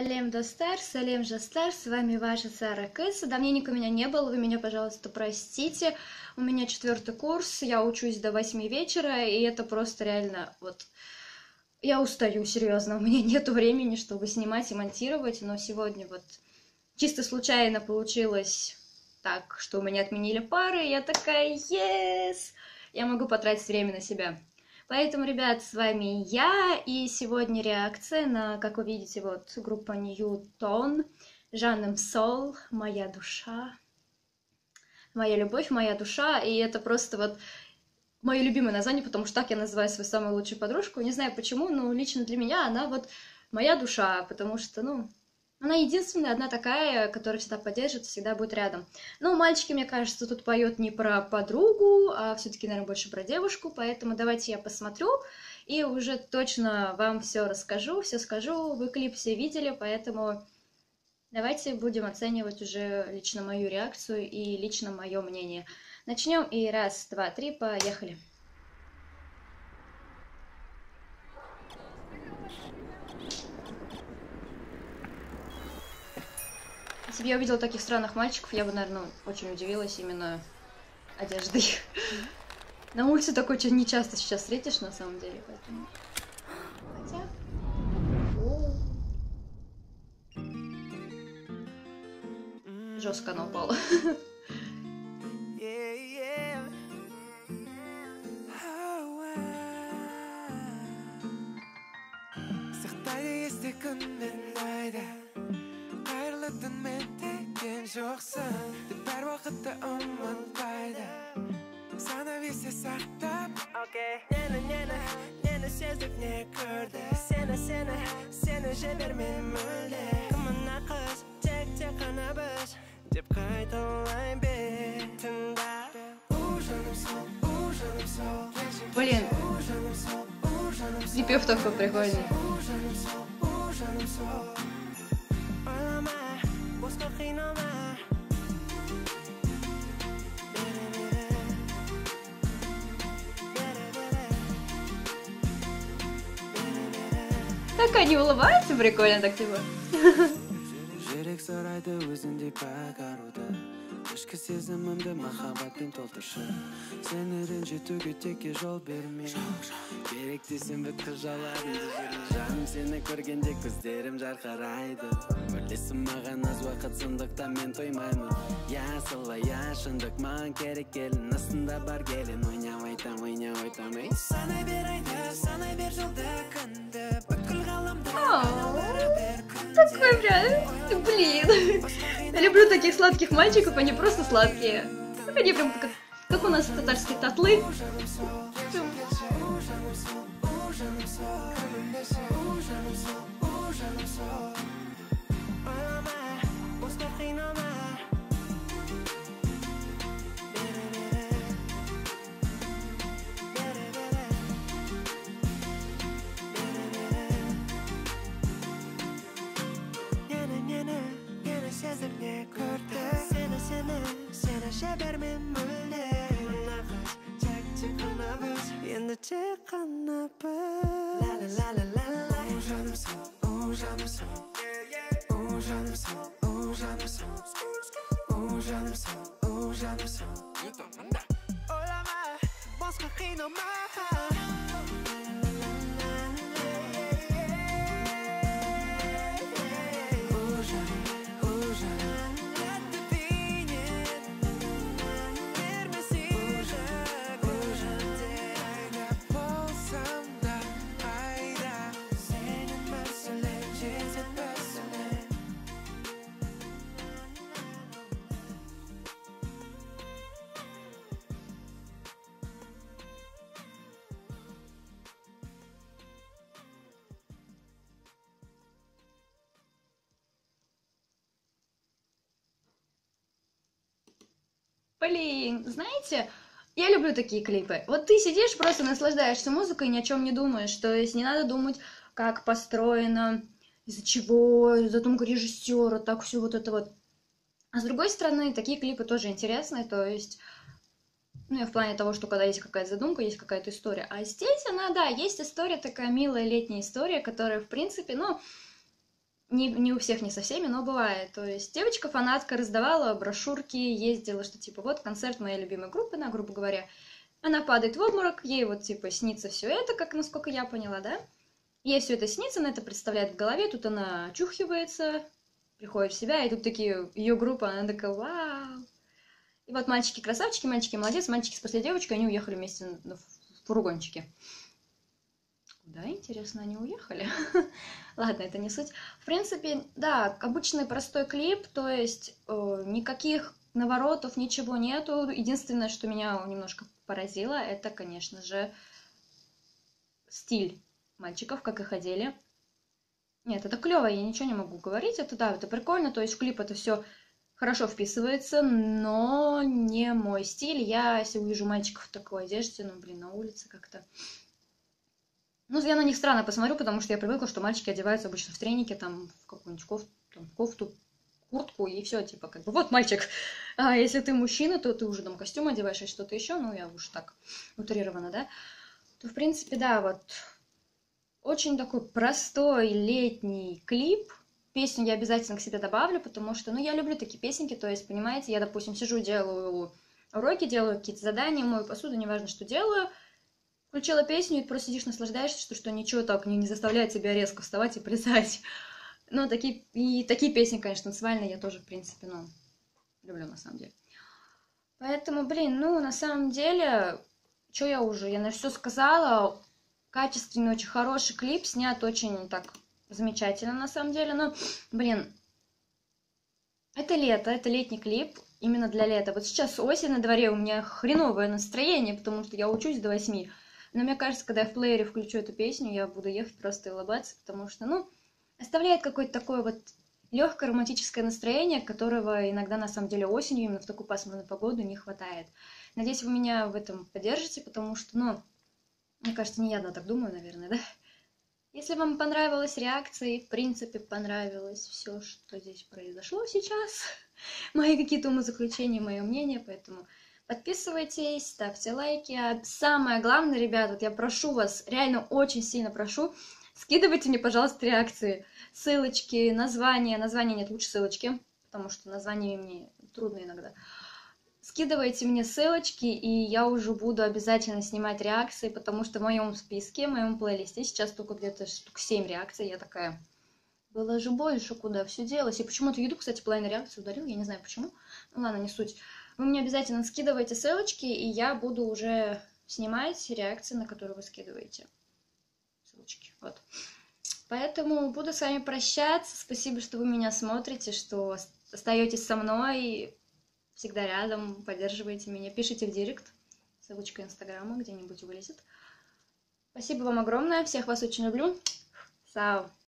Салем Достар, Салем Жастар, с вами ваша Сара Кэс. Давненько меня не было, вы меня, пожалуйста, простите. У меня 4-й курс, я учусь до 8 вечера, и это просто реально, вот, я устаю, серьезно. У меня нет времени, чтобы снимать и монтировать, но сегодня вот чисто случайно получилось так, что у меня отменили пары, и я такая, yes! Я могу потратить время на себя. Поэтому, ребят, с вами я, и сегодня реакция на, как вы видите, вот группа New Tone, Жаным Сол, «Моя душа», «Моя любовь», «Моя душа», и это просто вот мое любимое название, потому что так я называю свою самую лучшую подружку, не знаю почему, но лично для меня она вот моя душа, потому что, ну, она единственная, одна такая, которая всегда поддержит, всегда будет рядом. Но мальчики, мне кажется, тут поют не про подругу, а все-таки, наверное, больше про девушку, поэтому давайте я посмотрю и уже точно вам все расскажу, все скажу. Вы клип все видели, поэтому давайте будем оценивать уже лично мою реакцию и лично мое мнение. Начнем и раз, два, три, поехали. Если бы я увидела таких странных мальчиков, я бы, наверное, очень удивилась именно одеждой. На улице такое не часто сейчас встретишь, на самом деле, поэтому... Хотя... Жестко она упала. Блин, припев такой прикольный. Так они улыбаются прикольно, так типа. Ішкі сезімімді махаббатпен толтыршы. Сені ренжітуге текке жол берме. Керекті сен бүткіл жаладың жаным сені көргенде көздерім жарқырайды. Білесің маған аз уақыт сондықтан мен тоймаймын. Я солай, я шындық маған керек келін. Астында бар келін, ойнап айтам, ойнап айтам. Санай бер айды, санай бер жылды күнді. Бүткіл ғаламды такой прям, блин. Я люблю таких сладких мальчиков, они просто сладкие. Они прям как у нас татарские татлы. Блин, знаете, я люблю такие клипы. Вот ты сидишь, просто наслаждаешься музыкой и ни о чем не думаешь. То есть не надо думать, как построено, из-за чего, задумка режиссера, так все вот это вот. А с другой стороны, такие клипы тоже интересные, то есть, ну, я в плане того, что когда есть какая-то задумка, есть какая-то история. А здесь она, да, есть история, такая милая летняя история, которая, в принципе, ну, Не у всех, не со всеми, но бывает. То есть девочка-фанатка раздавала брошюрки, ездила, что типа вот концерт моей любимой группы, грубо говоря. Она падает в обморок, ей вот типа снится все это, как насколько я поняла, да? Ей все это снится, она это представляет в голове, тут она очухивается, приходит в себя, и тут такие ее группа, она такая, вау. И вот мальчики красавчики, мальчики молодец, мальчики спасли девочку, они уехали вместе в фургончике. Куда, интересно, они уехали? Ладно, это не суть. В принципе, да, обычный простой клип, то есть никаких наворотов, ничего нету. Единственное, что меня немножко поразило, это, конечно же, стиль мальчиков, как их одели. Нет, это клево, я ничего не могу говорить. Это да, это прикольно, то есть в клип это все хорошо вписывается, но не мой стиль. Я, если увижу мальчиков в такой одежде, ну, блин, на улице как-то... Ну, я на них странно посмотрю, потому что я привыкла, что мальчики одеваются обычно в треники, там, в какую-нибудь кофту, куртку, и все, типа, как бы, вот мальчик. А если ты мужчина, то ты уже там костюм одеваешь и что-то еще, ну, я уж так утрированно, да, то, в принципе, да, вот, очень такой простой летний клип. Песню я обязательно к себе добавлю, потому что, ну, я люблю такие песенки, то есть, понимаете, я, допустим, сижу, делаю уроки, делаю какие-то задания, мою посуду, неважно, что делаю, включила песню, и просто сидишь, наслаждаешься, что ничего так не заставляет тебя резко вставать и плясать. Ну, такие песни, конечно, танцевальные я тоже, в принципе, ну, люблю на самом деле. Поэтому, блин, ну, на самом деле, что я на все сказала. Качественный, очень хороший клип, снят очень так замечательно, на самом деле. Но, блин, это лето, это летний клип, именно для лета. Вот сейчас осень на дворе, у меня хреновое настроение, потому что я учусь до 8. Но мне кажется, когда я в плеере включу эту песню, я буду ехать просто и улыбаться, потому что, ну, оставляет какое-то такое вот легкое романтическое настроение, которого иногда, на самом деле, осенью, именно в такую пасмурную погоду, не хватает. Надеюсь, вы меня в этом поддержите, потому что, ну, мне кажется, не я одна так думаю, наверное, да? Если вам понравилась реакция и, в принципе, понравилось все, что здесь произошло сейчас, мои какие-то умозаключения, мое мнение, поэтому подписывайтесь, ставьте лайки. А самое главное, ребят, вот я прошу вас, реально очень сильно прошу, скидывайте мне, пожалуйста, реакции, ссылочки, названия нет, лучше ссылочки, потому что названия мне трудно иногда. Скидывайте мне ссылочки, и я уже буду обязательно снимать реакции, потому что в моем списке, в моем плейлисте сейчас только где-то штук 7 реакций. Я такая, было же больше, куда все делось. И почему-то YouTube, кстати, половину реакций удалил, я не знаю почему. Ну ладно, не суть. Вы мне обязательно скидывайте ссылочки, и я буду уже снимать реакции, на которые вы скидываете. Ссылочки, вот. Поэтому буду с вами прощаться. Спасибо, что вы меня смотрите, что остаетесь со мной. Всегда рядом, поддерживайте меня, пишите в директ, ссылочка инстаграма где-нибудь вылезет. Спасибо вам огромное, всех вас очень люблю. Сау.